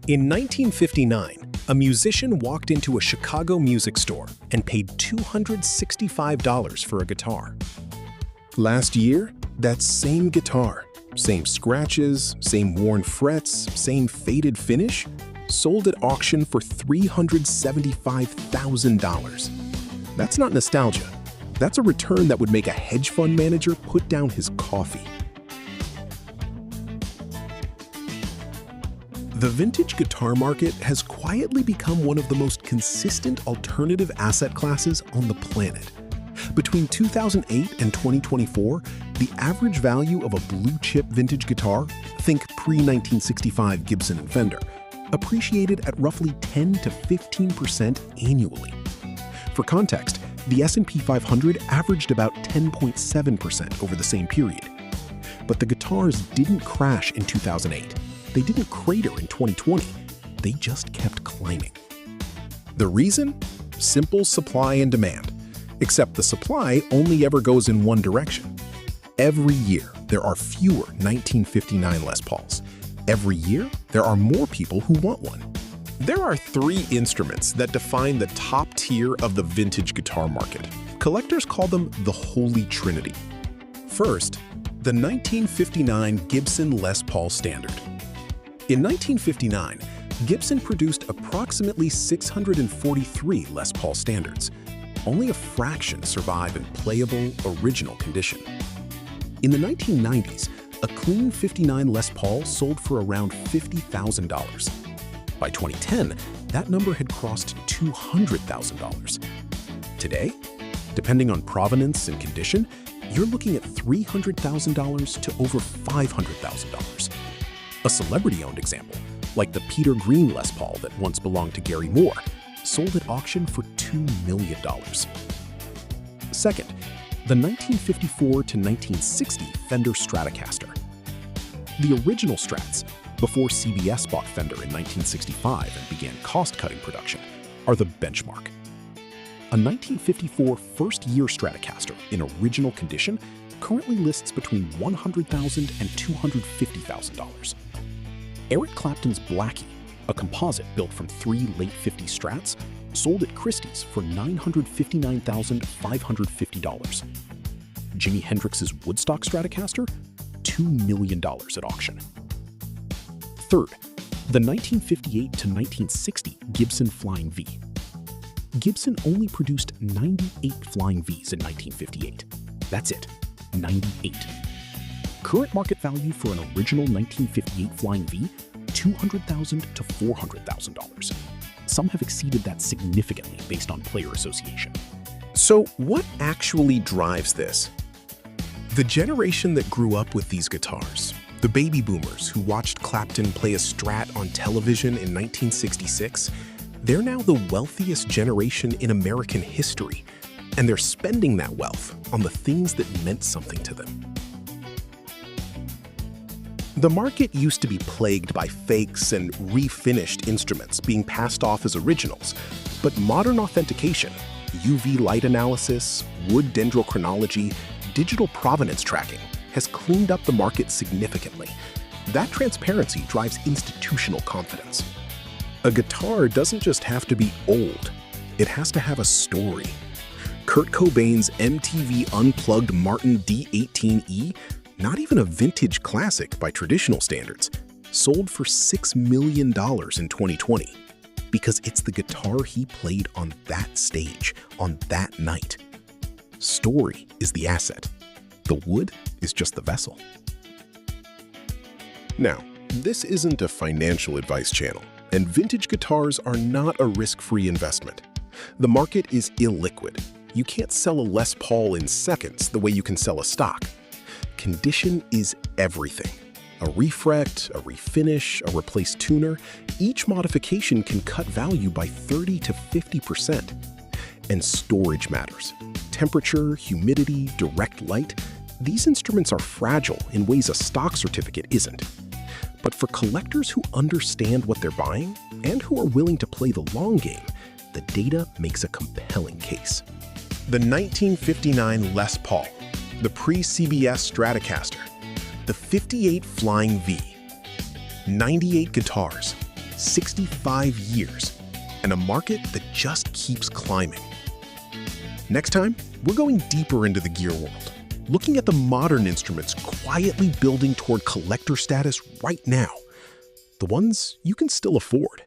In 1959, a musician walked into a Chicago music store and paid $265 for a guitar. Last year, that same guitar, same scratches, same worn frets, same faded finish, sold at auction for $375,000. That's not nostalgia. That's a return that would make a hedge fund manager put down his coffee. The vintage guitar market has quietly become one of the most consistent alternative asset classes on the planet. Between 2008 and 2024, the average value of a blue-chip vintage guitar, think pre-1965 Gibson and Fender, appreciated at roughly 10 to 15% annually. For context, the S&P 500 averaged about 10.7% over the same period. But the guitars didn't crash in 2008. They didn't crater in 2020. They just kept climbing. The reason? Simple supply and demand. Except the supply only ever goes in one direction. Every year, there are fewer 1959 Les Pauls. Every year, there are more people who want one. There are three instruments that define the top tier of the vintage guitar market. Collectors call them the Holy Trinity. First, the 1959 Gibson Les Paul Standard. In 1959, Gibson produced approximately 643 Les Paul Standards. Only a fraction survive in playable, original condition. In the 1990s, a clean 59 Les Paul sold for around $50,000. By 2010, that number had crossed $200,000. Today, depending on provenance and condition, you're looking at $300,000 to over $500,000. A celebrity-owned example, like the Peter Green Les Paul that once belonged to Gary Moore, sold at auction for $2 million. Second, the 1954 to 1960 Fender Stratocaster. The original Strats, before CBS bought Fender in 1965 and began cost-cutting production, are the benchmark. A 1954 first-year Stratocaster in original condition currently lists between $100,000 and $250,000. Eric Clapton's Blackie, a composite built from 3 late 50s Strats, sold at Christie's for $959,550. Jimi Hendrix's Woodstock Stratocaster, $2 million at auction. Third, the 1958 to 1960 Gibson Flying V. Gibson only produced 98 Flying Vs in 1958. That's it, 98. Current market value for an original 1958 Flying V, $200,000 to $400,000. Some have exceeded that significantly based on player association. So what actually drives this? The generation that grew up with these guitars, the baby boomers who watched Clapton play a Strat on television in 1966, they're now the wealthiest generation in American history, and they're spending that wealth on the things that meant something to them. The market used to be plagued by fakes and refinished instruments being passed off as originals, but modern authentication, UV light analysis, wood dendrochronology, digital provenance tracking has cleaned up the market significantly. That transparency drives institutional confidence. A guitar doesn't just have to be old, it has to have a story. Kurt Cobain's MTV Unplugged Martin D18E, not even a vintage classic by traditional standards, sold for $6 million in 2020 because it's the guitar he played on that stage, on that night. Story is the asset. The wood is just the vessel. Now, this isn't a financial advice channel, and vintage guitars are not a risk-free investment. The market is illiquid. You can't sell a Les Paul in seconds the way you can sell a stock. Condition is everything. A refret, a refinish, a replaced tuner, each modification can cut value by 30 to 50%. And storage matters. Temperature, humidity, direct light, these instruments are fragile in ways a stock certificate isn't. But for collectors who understand what they're buying and who are willing to play the long game, the data makes a compelling case. The 1959 Les Paul, the pre-CBS Stratocaster, the 58 Flying V, 98 guitars, 65 years, and a market that just keeps climbing. Next time, we're going deeper into the gear world, looking at the modern instruments quietly building toward collector status right now, the ones you can still afford.